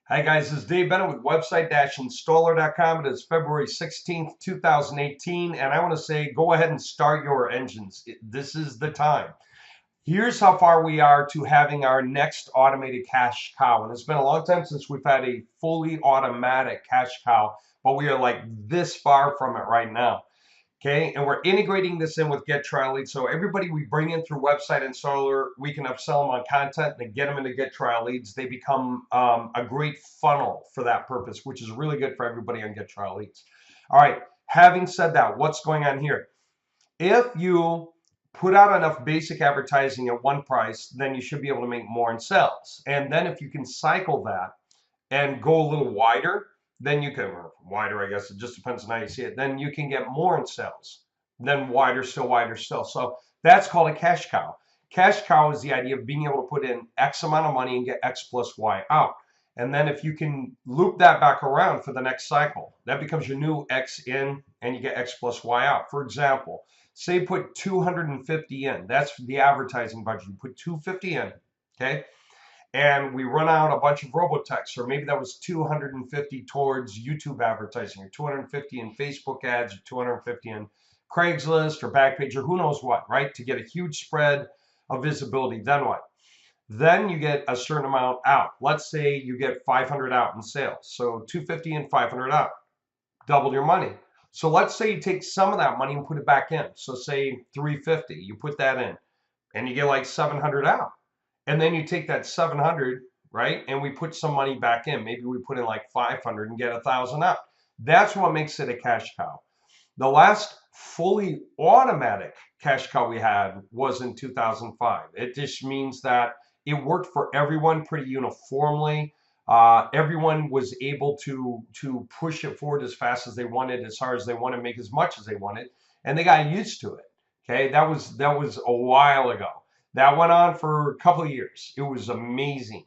Hi guys, this is Dave Bennett with website-installer.com. It is February 16th, 2018, and I want to say go ahead and start your engines. This is the time. Here's how far we are to having our next automated cash cow. And it's been a long time since we've had a fully automatic cash cow, but we are like this far from it right now. Okay, and we're integrating this in with Get Trial Leads. So everybody we bring in through Website Installer, we can upsell them on content and get them into Get Trial Leads. They become a great funnel for that purpose, which is really good for everybody on Get Trial Leads. All right, having said that, what's going on here? If you put out enough basic advertising at one price, then you should be able to make more in sales. And then if you can cycle that and go a little wider, then you can, or wider, I guess, it just depends on how you see it, then you can get more in sales, then wider still, wider still. So that's called a cash cow. Cash cow is the idea of being able to put in X amount of money and get X plus Y out. And then if you can loop that back around for the next cycle, that becomes your new X in and you get X plus Y out. For example, say put 250 in. That's the advertising budget. You put 250 in, okay? And we run out a bunch of robotext, or maybe that was 250 towards YouTube advertising, or 250 in Facebook ads, or 250 in Craigslist or Backpage, or who knows what, right? To get a huge spread of visibility. Then what? Then you get a certain amount out. Let's say you get 500 out in sales. So 250 and 500 out, double your money. So let's say you take some of that money and put it back in. So say 350, you put that in and you get like 700 out. And then you take that 700, right? And we put some money back in. Maybe we put in like 500 and get 1,000 out. That's what makes it a cash cow. The last fully automatic cash cow we had was in 2005. It just means that it worked for everyone pretty uniformly. Everyone was able to push it forward as fast as they wanted, as hard as they wanted, make as much as they wanted, and they got used to it. Okay, that was a while ago. That went on for a couple of years. It was amazing.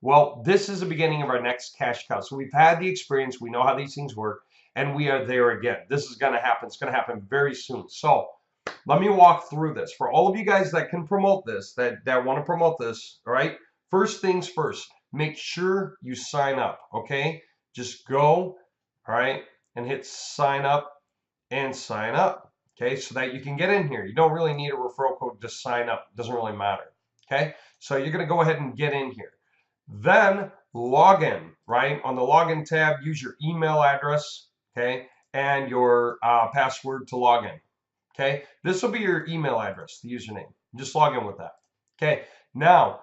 Well, this is the beginning of our next cash cow. So we've had the experience. We know how these things work, and we are there again. This is going to happen. It's going to happen very soon. So let me walk through this. For all of you guys that can promote this, that want to promote this, all right? First things first, make sure you sign up, okay? Just go, all right, and hit sign up and sign up. Okay, so that you can get in here. You don't really need a referral code to sign up. It doesn't really matter. Okay, so you're going to go ahead and get in here. Then log in, right? On the login tab, use your email address, okay, and your password to log in. Okay, this will be your email address, the username. Just log in with that. Okay, now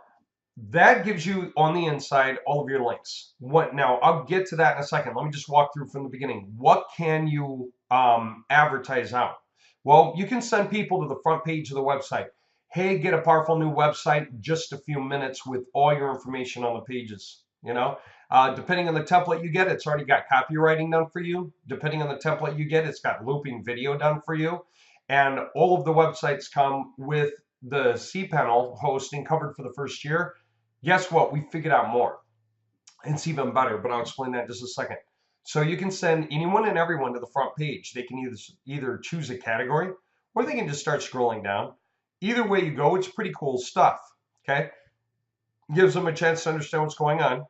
that gives you on the inside all of your links. What now? I'll get to that in a second. Let me just walk through from the beginning. What can you advertise out? Well, you can send people to the front page of the website. Hey, get a powerful new website, just a few minutes with all your information on the pages. You know, depending on the template you get, it's already got copywriting done for you. Depending on the template you get, it's got looping video done for you. And all of the websites come with the cPanel hosting covered for the first year. Guess what? We figured out more. It's even better, but I'll explain that in just a second. So you can send anyone and everyone to the front page. They can either choose a category or they can just start scrolling down. Either way you go, it's pretty cool stuff. Okay, gives them a chance to understand what's going on.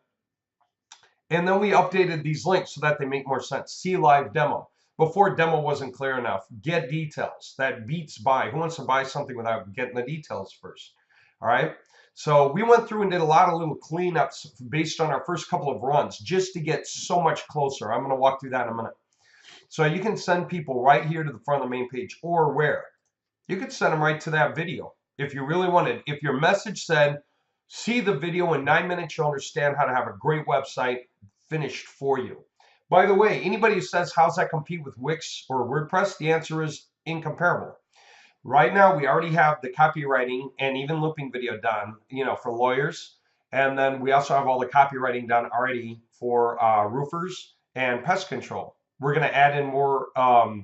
And then we updated these links so that they make more sense. See live demo. Before, demo wasn't clear enough. Get details. That beats buy. Who wants to buy something without getting the details first? All right. So we went through and did a lot of little cleanups based on our first couple of runs just to get so much closer. I'm going to walk through that in a minute. So you can send people right here to the front of the main page, or where? You could send them right to that video if you really wanted. If your message said, see the video in 9 minutes, you'll understand how to have a great website finished for you. By the way, anybody who says, how's that compete with Wix or WordPress? The answer is incomparable. Right now, we already have the copywriting and even looping video done, you know, for lawyers. And then we also have all the copywriting done already for roofers and pest control. We're going to add in more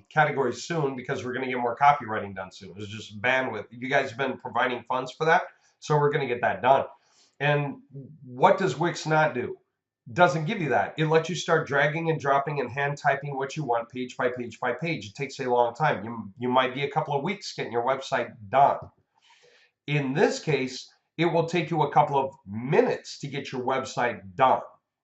categories soon because we're going to get more copywriting done soon. It's just bandwidth. You guys have been providing funds for that, so we're going to get that done. And what does Wix not do? Doesn't give you that. It lets you start dragging and dropping and hand typing what you want page by page by page. It takes a long time. You might be a couple of weeks getting your website done. In this case, it will take you a couple of minutes to get your website done.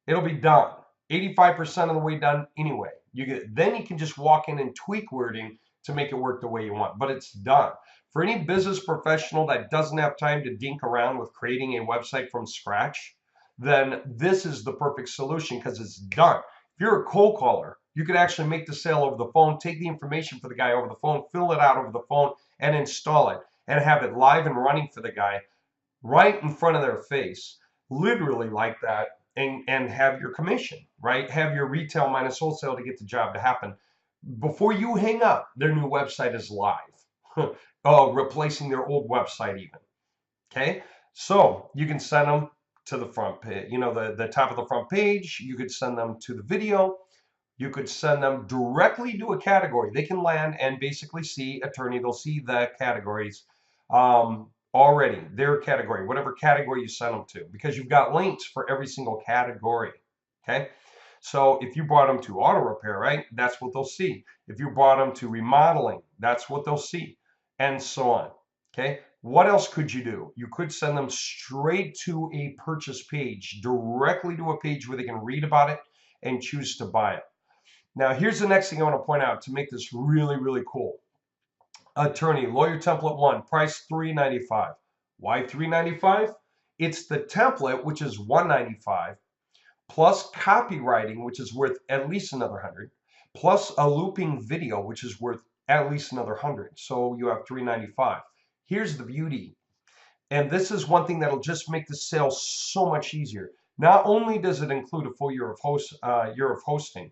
It'll be done. 85% of the way done anyway. Then you can just walk in and tweak wording to make it work the way you want, but it's done. For any business professional that doesn't have time to dink around with creating a website from scratch, then this is the perfect solution because it's done. If you're a cold caller, you could actually make the sale over the phone, take the information for the guy over the phone, fill it out over the phone, and install it, and have it live and running for the guy right in front of their face, literally like that, and have your commission, right? Have your retail minus wholesale to get the job to happen. Before you hang up, their new website is live, replacing their old website even. Okay, so you can send them to the front page, the top of the front page. You could send them to the video. You could send them directly to a category. They can land and basically see attorney. They'll see the categories already, their category, whatever category you send them to, because you've got links for every single category. Okay, so if you brought them to auto repair, right, that's what they'll see. If you brought them to remodeling, that's what they'll see, and so on. Okay, what else could you do? You could send them straight to a purchase page, directly to a page where they can read about it and choose to buy it. Now, here's the next thing I want to point out to make this really, really cool. Attorney, lawyer template 1, price $395. Why $395? It's the template, which is $195, plus copywriting, which is worth at least another $100, plus a looping video, which is worth at least another $100. So you have $395. Here's the beauty. And this is one thing that'll just make the sale so much easier. Not only does it include a full year of hosting,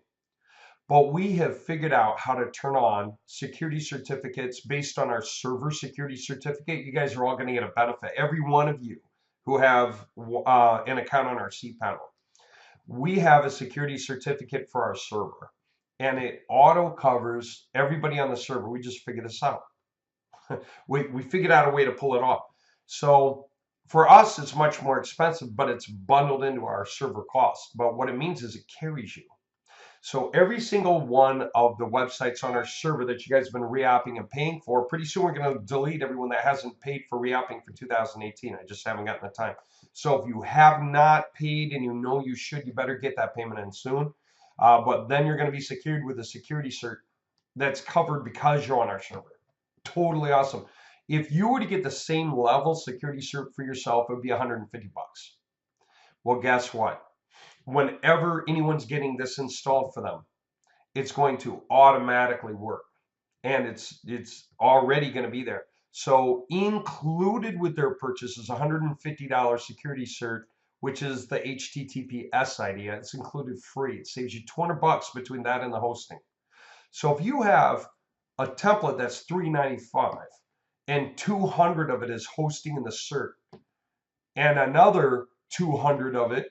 but we have figured out how to turn on security certificates based on our server security certificate. You guys are all going to get a benefit. Every one of you who have an account on our cPanel. We have a security certificate for our server, and it auto covers everybody on the server. We just figured this out. we figured out a way to pull it off. So for us, it's much more expensive, but it's bundled into our server cost. But what it means is it carries you. So every single one of the websites on our server that you guys have been re-apping and paying for, pretty soon we're going to delete everyone that hasn't paid for re-apping for 2018. I just haven't gotten the time. So if you have not paid and you know you should, you better get that payment in soon. But then you're going to be secured with a security cert that's covered because you're on our server. Totally awesome. If you were to get the same level security cert for yourself, it would be 150 bucks. Well, guess what? Whenever anyone's getting this installed for them, it's going to automatically work, and it's already going to be there. So included with their purchase is $150 security cert, which is the HTTPS idea. It's included free. It saves you 200 bucks between that and the hosting. So if you have a template that's $395 and 200 of it is hosting in the cert, and another 200 of it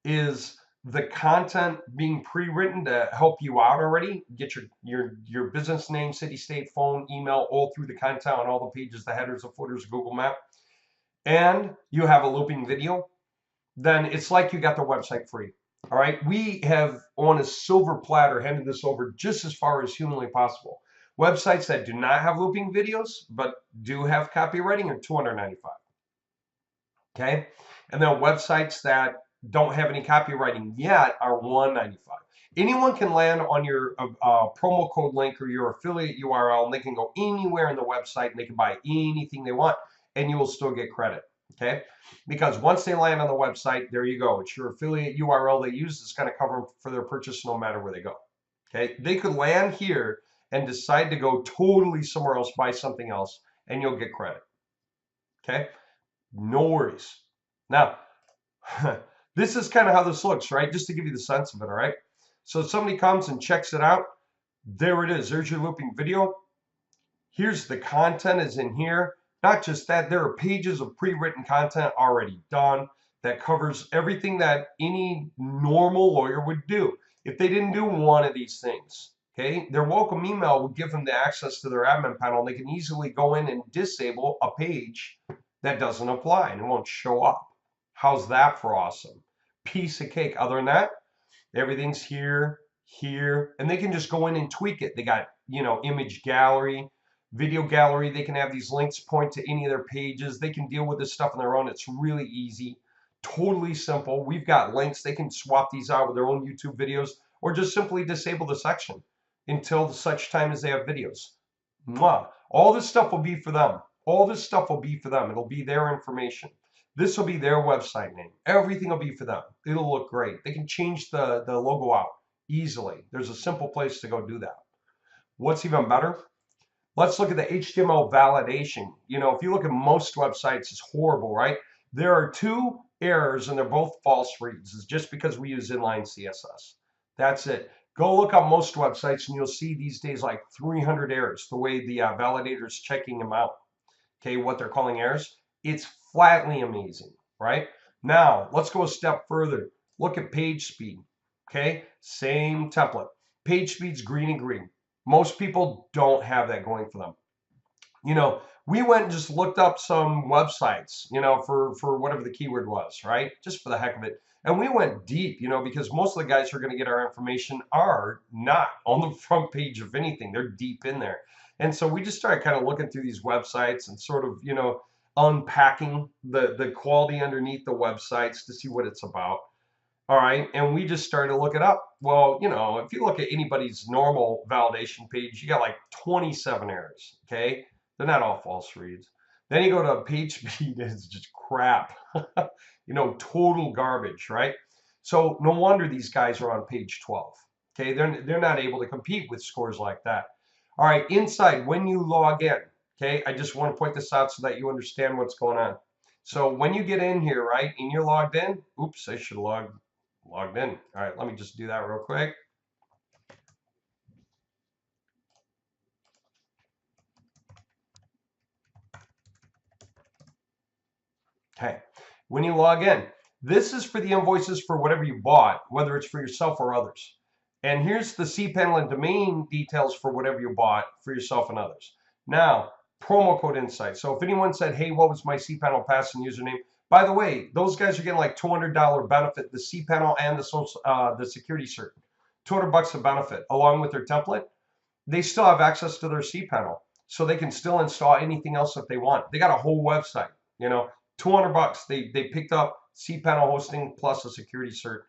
is the content being pre-written to help you out already. Get your business name, city, state, phone, email, all through the content on all the pages, the headers, the footers, Google Map, and you have a looping video, then it's like you got the website free. All right, we have on a silver platter handed this over just as far as humanly possible. Websites that do not have looping videos but do have copywriting are $295. Okay, and then websites that don't have any copywriting yet are $195. Anyone can land on your promo code link or your affiliate URL, and they can go anywhere in the website and they can buy anything they want, and you will still get credit. Okay, because once they land on the website, there you go. It's your affiliate URL they use that's going to cover them for their purchase no matter where they go. Okay, they could land here and decide to go totally somewhere else, buy something else, and you'll get credit. Okay, no worries. Now, this is kind of how this looks, right? Just to give you the sense of it, all right? So somebody comes and checks it out. There it is. There's your looping video. Here's the content is in here. Not just that, there are pages of pre-written content already done that covers everything that any normal lawyer would do if they didn't do one of these things. Okay, their welcome email would give them the access to their admin panel, and they can easily go in and disable a page that doesn't apply and it won't show up. How's that for awesome? Piece of cake. Other than that, everything's here, and they can just go in and tweak it. They got, image gallery, video gallery. They can have these links point to any of their pages. They can deal with this stuff on their own. It's really easy. Totally simple. We've got links. They can swap these out with their own YouTube videos or just simply disable the section until such time as they have videos. Mwah. All this stuff will be for them. All this stuff will be for them. It'll be their information. This will be their website name. Everything will be for them. It'll look great. They can change the logo out easily. There's a simple place to go do that. What's even better? Let's look at the HTML validation. You know, if you look at most websites, it's horrible, right? There are 2 errors and they're both false reads. It's just because we use inline CSS. That's it. Go look up most websites and you'll see these days like 300 errors, the way the validator's checking them out. Okay, what they're calling errors. It's flatly amazing, right? Now, let's go a step further. Look at page speed, okay? Same template. Page speed's green and green. Most people don't have that going for them. You know, we went and just looked up some websites, you know, for whatever the keyword was, right? Just for the heck of it. And we went deep, you know, because most of the guys who are going to get our information are not on the front page of anything. They're deep in there. And so we just started kind of looking through these websites and sort of, you know, unpacking the quality underneath the websites to see what it's about. All right, and we just started to look it up. Well, you know, if you look at anybody's normal validation page, you got like 27 errors, okay? They're not all false reads. Then you go to page speed, it's just crap. You know, total garbage, right? So no wonder these guys are on page 12, okay? They're not able to compete with scores like that. All right, inside, when you log in, okay? I just want to point this out so that you understand what's going on. So when you get in here, right, and you're logged in, oops, I should have logged in. All right, let me just do that real quick. Okay, when you log in, this is for the invoices for whatever you bought, whether it's for yourself or others. And here's the cPanel and domain details for whatever you bought for yourself and others. Now, promo code insight. So if anyone said, hey, what was my cPanel pass and username? By the way, those guys are getting like $200 benefit, the cPanel and the security cert. $200 of benefit along with their template. They still have access to their cPanel, so they can still install anything else that they want. They got a whole website, you know, $200. They picked up cPanel hosting plus a security cert.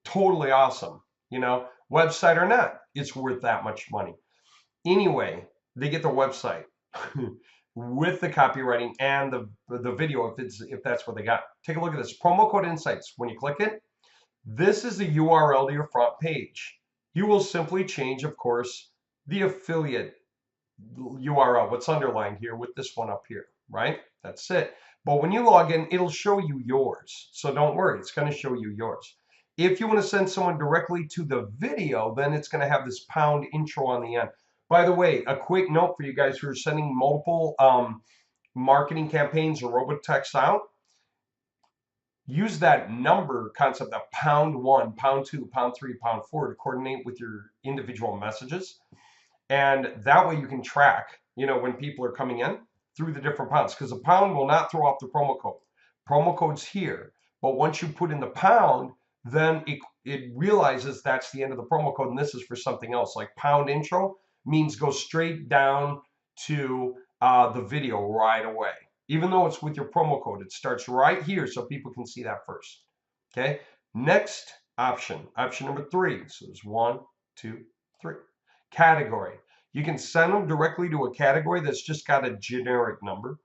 Totally awesome, you know, website or not, it's worth that much money. Anyway, they get the website with the copywriting and the video if that's what they got. Take a look at this promo code insights. When you click it, this is the URL to your front page. You will simply change, of course, the affiliate URL, what's underlined here with this one up here, right? That's it. But when you log in, it'll show you yours. So don't worry, it's going to show you yours. If you want to send someone directly to the video, then it's going to have this pound intro on the end. By the way, a quick note for you guys who are sending multiple marketing campaigns or robotext out. Use that number concept, that #1, #2, #3, #4 to coordinate with your individual messages. And that way you can track, you know, when people are coming in through the different pounds, because a pound will not throw off the promo code. Promo code's here, but once you put in the pound, then it realizes that's the end of the promo code and this is for something else. Like pound intro means go straight down to the video right away. Even though it's with your promo code, it starts right here so people can see that first. Okay, next option number 3. So there's 1, 2, 3. Category. You can send them directly to a category that's just got a generic number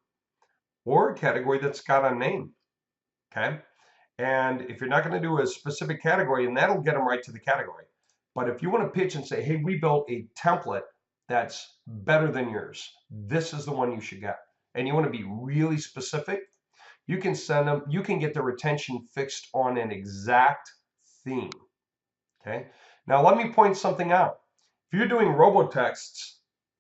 or a category that's got a name. Okay, and if you're not going to do a specific category, and that'll get them right to the category. But if you want to pitch and say, hey, we built a template that's better than yours, this is the one you should get, and you want to be really specific, you can send them, you can get the retention fixed on an exact theme. Okay, now let me point something out. If you're doing robotexts,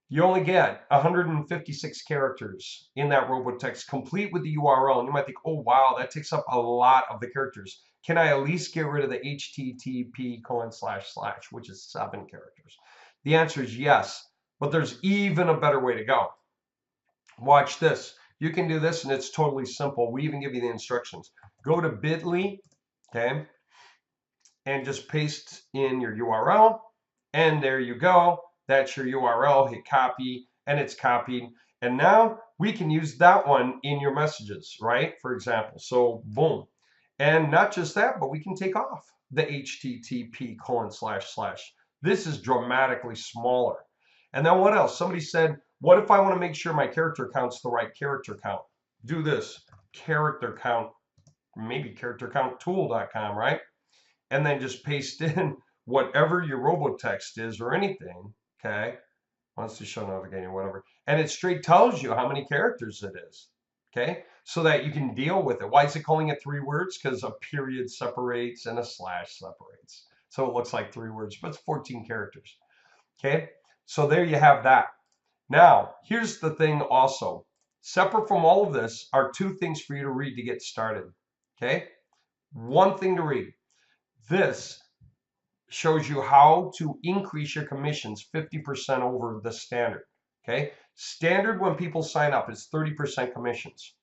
you only get 156 characters in that robotext complete with the URL. And you might think, oh, wow, that takes up a lot of the characters. Can I at least get rid of the HTTP : / which is 7 characters? The answer is yes, but there's even a better way to go. Watch this. You can do this and it's totally simple. We even give you the instructions. Go to bit.ly, okay, and just paste in your URL. And there you go. That's your URL. Hit copy, and it's copied. And now we can use that one in your messages, right? For example, so boom. And not just that, but we can take off the HTTP://. This is dramatically smaller. And then what else? Somebody said, what if I want to make sure my character count's the right character count? Do this, character count, maybe charactercounttool.com, right? And then just paste in whatever your robotext is or anything, okay? Wants to show notification, whatever. And it straight tells you how many characters it is, okay? So that you can deal with it. Why is it calling it 3 words? Because a period separates and a slash separates. So it looks like 3 words, but it's 14 characters, okay? So there you have that. Now, here's the thing also. Separate from all of this are 2 things for you to read to get started, okay? 1 thing to read. This shows you how to increase your commissions 50% over the standard, okay? Standard when people sign up is 30% commissions.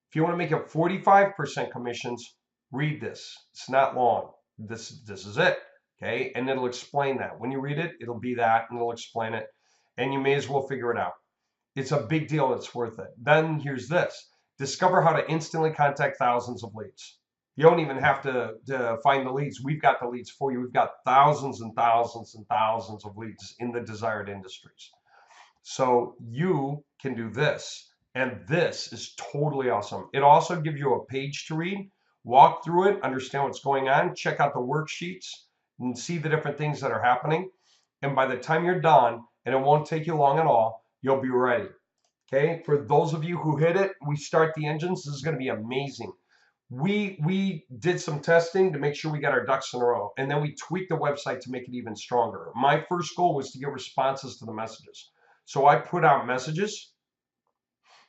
If you want to make it 45% commissions, read this. It's not long. This is it, okay? And it'll explain that. When you read it, it'll be that, and it'll explain it, and you may as well figure it out. It's a big deal. It's worth it. Then here's this. Discover how to instantly contact thousands of leads. You don't even have to find the leads. We've got the leads for you. We've got thousands and thousands and thousands of leads in the desired industries. So you can do this. And this is totally awesome. It also gives you a page to read, walk through it, understand what's going on, check out the worksheets, and see the different things that are happening. And by the time you're done, and it won't take you long at all, you'll be ready. Okay, for those of you who hit it, we start the engines. This is going to be amazing. We did some testing to make sure we got our ducks in a row, and then we tweaked the website to make it even stronger. My first goal was to get responses to the messages. So I put out messages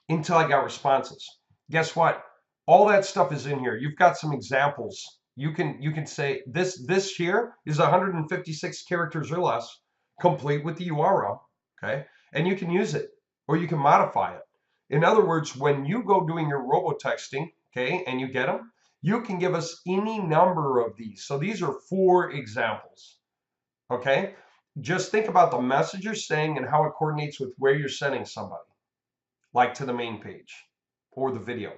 until I got responses. Guess what? All that stuff is in here. You've got some examples. You can say this here is 156 characters or less, complete with the URL, okay? And you can use it or you can modify it. In other words, when you go doing your robotexting, okay, and you get them, you can give us any number of these. So these are 4 examples, okay? Just think about the message you're saying and how it coordinates with where you're sending somebody, like to the main page or the video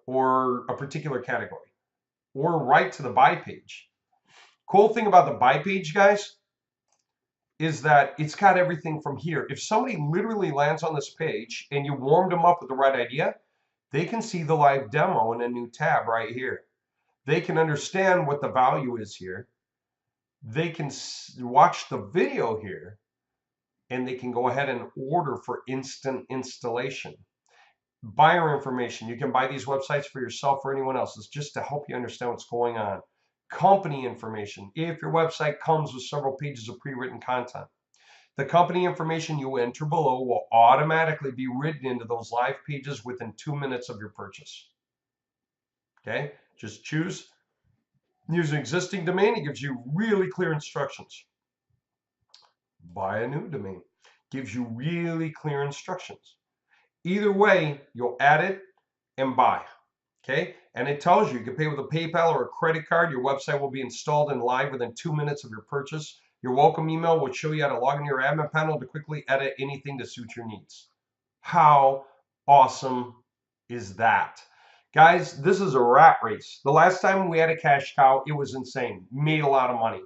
or a particular category or right to the buy page. Cool thing about the buy page, guys, is that it's got everything from here. If somebody literally lands on this page and you warmed them up with the right idea, they can see the live demo in a new tab right here. They can understand what the value is here. They can watch the video here, and they can go ahead and order for instant installation. Buyer information. You can buy these websites for yourself or anyone else. It's just to help you understand what's going on. Company information. If your website comes with several pages of pre-written content, the company information you enter below will automatically be written into those live pages within 2 minutes of your purchase. Okay, just choose, use an existing domain. It gives you really clear instructions. Buy a new domain. Gives you really clear instructions. Either way, you'll add it and buy. Okay, and it tells you you can pay with a PayPal or a credit card. Your website will be installed and live within 2 minutes of your purchase. Your welcome email will show you how to log into your admin panel to quickly edit anything to suit your needs. How awesome is that? Guys, this is a rat race. The last time we had a cash cow, it was insane. Made a lot of money.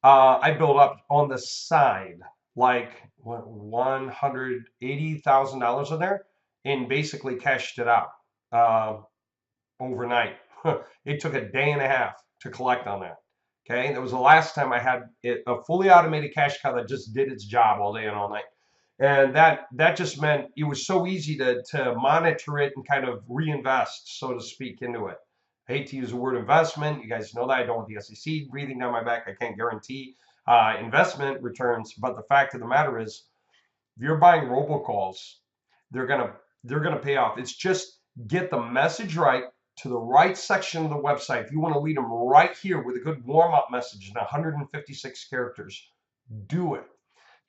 I built up on the side like $180,000 in there and basically cashed it out overnight. It took a day and a half to collect on that. Okay, that was the last time I had a fully automated cash cow that just did its job all day and all night. And that just meant it was so easy to monitor it and kind of reinvest, so to speak, into it. I hate to use the word investment. You guys know that. I don't want the SEC breathing down my back. I can't guarantee investment returns. But the fact of the matter is, if you're buying robocalls, they're gonna pay off. It's just get the message right to the right section of the website. If you want to lead them right here with a good warm-up message in 156 characters, do it.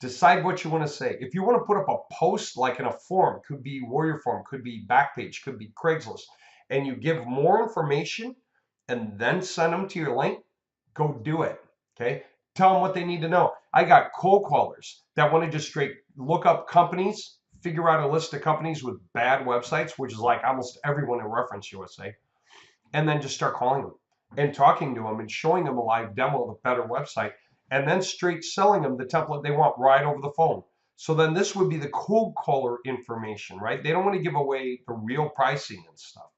Decide what you want to say. If you want to put up a post like in a forum, could be Warrior Forum, could be Backpage, could be Craigslist, and you give more information and then send them to your link, go do it. Okay? Tell them what they need to know. I got cold callers that want to just straight look up companies, figure out a list of companies with bad websites, which is like almost everyone in Reference USA, and then just start calling them and talking to them and showing them a live demo of a better website, and then straight selling them the template they want right over the phone. So then this would be the cold caller information, right? They don't want to give away the real pricing and stuff.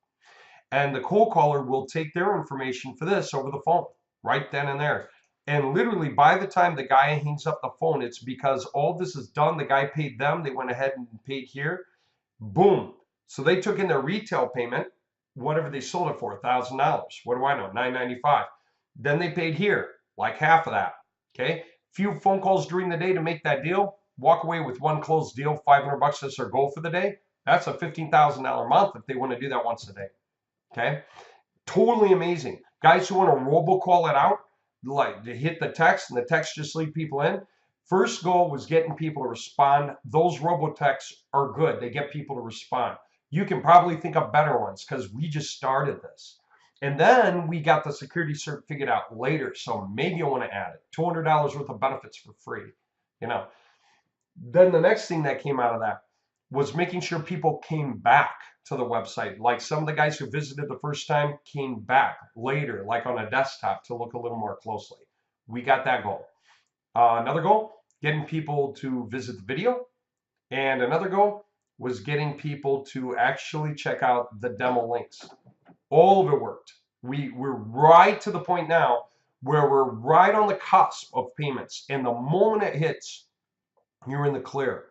And the cold caller will take their information for this over the phone right then and there. And literally by the time the guy hangs up the phone, it's because all this is done. The guy paid them. They went ahead and paid here. Boom. So they took in their retail payment, whatever they sold it for, $1,000. What do I know? $9.95. Then they paid here, like half of that. Okay. Few phone calls during the day to make that deal. Walk away with one closed deal, $500. That's their goal for the day. That's a $15,000 month if they want to do that once a day. Okay. Totally amazing. Guys who want to robocall it out, like to hit the text and the text just leave people in. First goal was getting people to respond. Those robotexts are good. They get people to respond. You can probably think of better ones because we just started this. And then we got the security cert figured out later. So maybe you want to add it. $200 worth of benefits for free. You know. Then the next thing that came out of that was making sure people came back to the website. Like some of the guys who visited the first time came back later, like on a desktop to look a little more closely. We got that goal. Another goal, getting people to visit the video. And another goal was getting people to actually check out the demo links. All of it worked. We're right to the point now where we're right on the cusp of payments. And the moment it hits, you're in the clear.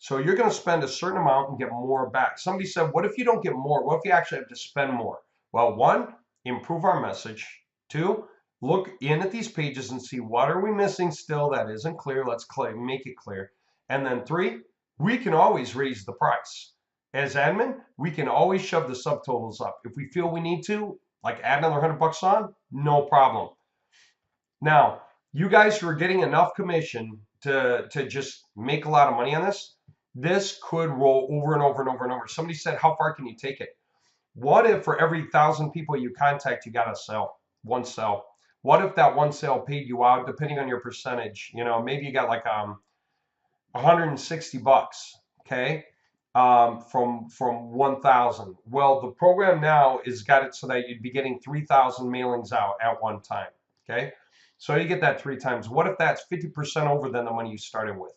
So you're going to spend a certain amount and get more back. Somebody said, what if you don't get more? What if you actually have to spend more? Well, one, improve our message. Two, look in at these pages and see what are we missing still that isn't clear. Let's make it clear. And then three, we can always raise the price. As admin, we can always shove the subtotals up. If we feel we need to, like add another $100 on, no problem. Now, you guys who are getting enough commission to just make a lot of money on this, this could roll over and over and over and over. Somebody said, how far can you take it? What if for every 1,000 people you contact, you got a sell, one sell? What if that one sale paid you out, depending on your percentage? You know, maybe you got like $160, okay, from 1,000. Well, the program now is got it so that you'd be getting 3,000 mailings out at one time, okay? So you get that 3 times. What if that's 50% over than the money you started with?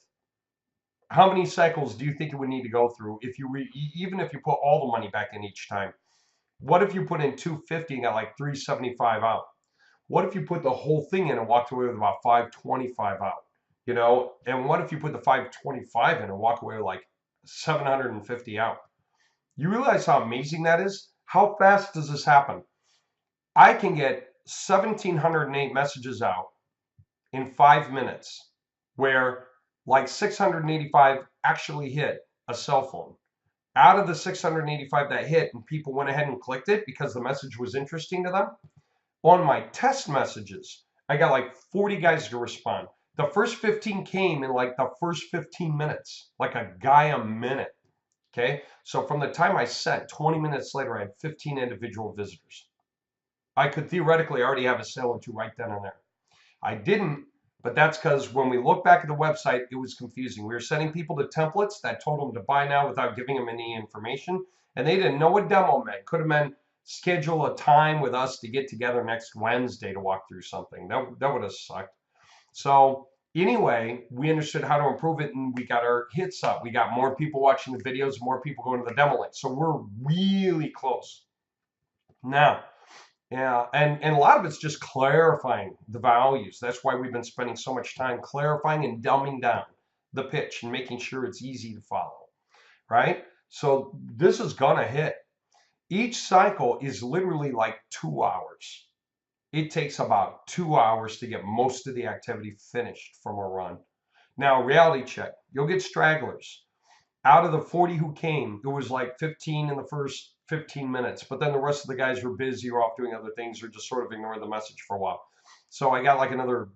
How many cycles do you think it would need to go through if you even if you put all the money back in each time? What if you put in 250 and got like 375 out? What if you put the whole thing in and walked away with about 525 out? You know, and what if you put the 525 in and walk away with like 750 out? You realize how amazing that is? How fast does this happen? I can get 1,708 messages out in 5 minutes, where like 685 actually hit a cell phone. Out of the 685 that hit and people went ahead and clicked it because the message was interesting to them, on my test messages, I got like 40 guys to respond. The first 15 came in like the first 15 minutes, like a guy a minute. Okay, so from the time I sent, 20 minutes later, I had 15 individual visitors. I could theoretically already have a sale or two right then and there. I didn't, but that's because when we look back at the website, it was confusing. We were sending people to templates that told them to buy now without giving them any information, and they didn't know what demo meant. Could have meant schedule a time with us to get together next Wednesday to walk through something. That would have sucked. So anyway, we understood how to improve it, and we got our hits up. We got more people watching the videos, more people going to the demo link. So we're really close. Now, yeah, and a lot of it's just clarifying the values. That's why we've been spending so much time clarifying and dumbing down the pitch and making sure it's easy to follow, right? So this is gonna hit. Each cycle is literally like 2 hours. It takes about 2 hours to get most of the activity finished from a run. Now, reality check, you'll get stragglers. Out of the 40 who came, it was like 15 in the first 15 minutes, but then the rest of the guys were busy or off doing other things or just sort of ignored the message for a while. So I got like another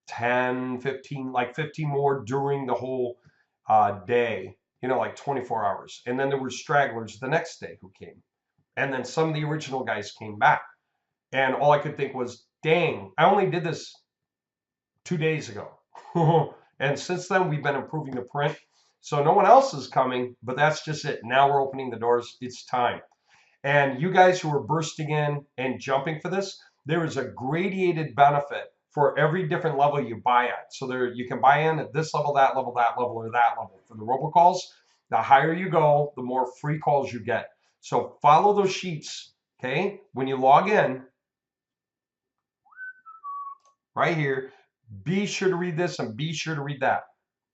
10, 15, like 15 more during the whole day, you know, like 24 hours. And then there were stragglers the next day who came. And then some of the original guys came back. And all I could think was, dang, I only did this 2 days ago. And since then, we've been improving the print. So no one else is coming, but that's just it. Now we're opening the doors. It's time. And you guys who are bursting in and jumping for this, there is a gradated benefit for every different level you buy at. So there you can buy in at this level, that level, or that level. For the robocalls, the higher you go, the more free calls you get. So follow those sheets, okay? When you log in, right here, be sure to read this and be sure to read that,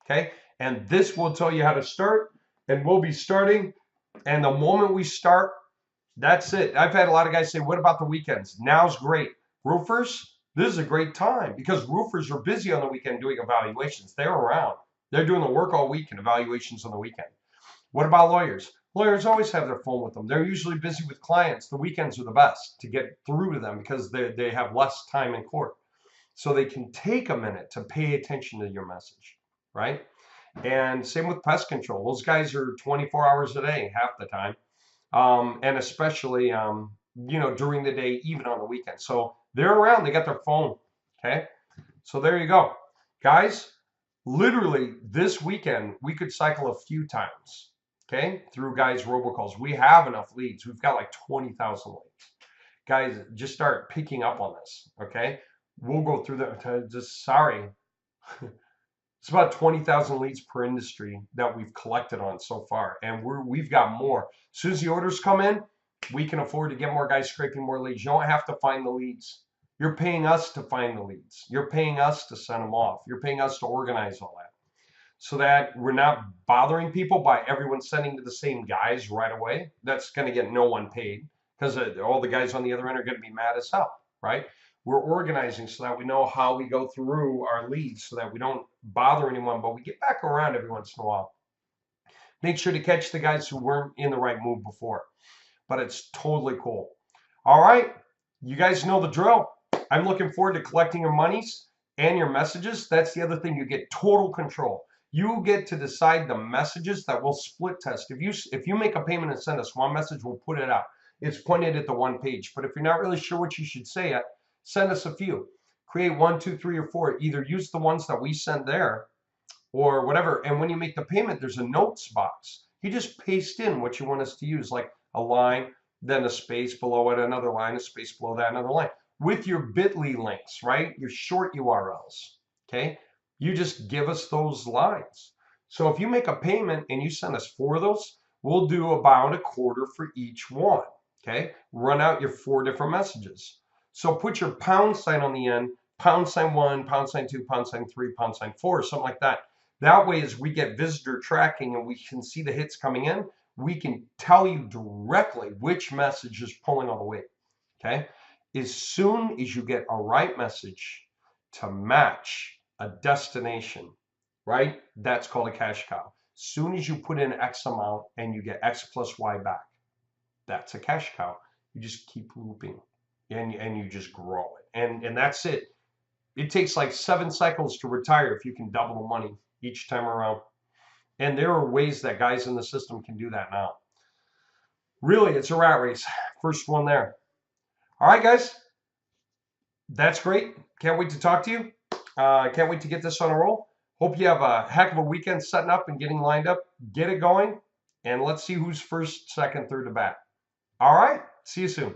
okay? And this will tell you how to start, and we'll be starting. And the moment we start, that's it. I've had a lot of guys say, what about the weekends? Now's great. Roofers, this is a great time because roofers are busy on the weekend doing evaluations. They're around. They're doing the work all week and evaluations on the weekend. What about lawyers? Lawyers always have their phone with them. They're usually busy with clients. The weekends are the best to get through to them because they have less time in court. So they can take a minute to pay attention to your message, right? And same with pest control. Those guys are 24 hours a day, half the time. And especially, during the day, even on the weekend. So they're around, they got their phone, okay? So there you go. Guys, literally this weekend, we could cycle a few times, okay, through guys' robocalls. We have enough leads. We've got like 20,000 leads. Guys, just start picking up on this, okay? We'll go through that. Sorry. It's about 20,000 leads per industry that we've collected on so far, and we've got more. As soon as the orders come in, we can afford to get more guys scraping more leads. You don't have to find the leads. You're paying us to find the leads. You're paying us to send them off. You're paying us to organize all that so that we're not bothering people by everyone sending to the same guys right away. That's going to get no one paid because all the guys on the other end are going to be mad as hell, right? We're organizing so that we know how we go through our leads so that we don't bother anyone, but we get back around every once in a while. Make sure to catch the guys who weren't in the right mood before, but it's totally cool. All right, you guys know the drill. I'm looking forward to collecting your monies and your messages. That's the other thing. You get total control. You get to decide the messages that we'll split test. If you make a payment and send us one message, we'll put it out. It's pointed at the one page. But if you're not really sure what you should say yet, send us a few. Create 1, 2, 3, or 4. Either use the ones that we sent there or whatever. And when you make the payment, there's a notes box. You just paste in what you want us to use, like a line, then a space below it, another line, a space below that, another line. With your bit.ly links, right? Your short URLs, okay? You just give us those lines. So if you make a payment and you send us 4 of those, we'll do about a quarter for each one, okay? Run out your 4 different messages. So put your pound sign on the end, pound sign 1, pound sign 2, pound sign 3, pound sign 4, something like that. That way, as we get visitor tracking and we can see the hits coming in, we can tell you directly which message is pulling all the weight, okay? As soon as you get a right message to match a destination, right? That's called a cash cow. As soon as you put in X amount and you get X plus Y back, that's a cash cow. You just keep looping and you just grow it. And that's it. It takes like 7 cycles to retire if you can double the money each time around. And there are ways that guys in the system can do that now. Really, it's a rat race. First one there. All right, guys. That's great. Can't wait to talk to you. Can't wait to get this on a roll. Hope you have a heck of a weekend setting up and getting lined up. Get it going. And let's see who's first, second, third to bat. All right. See you soon.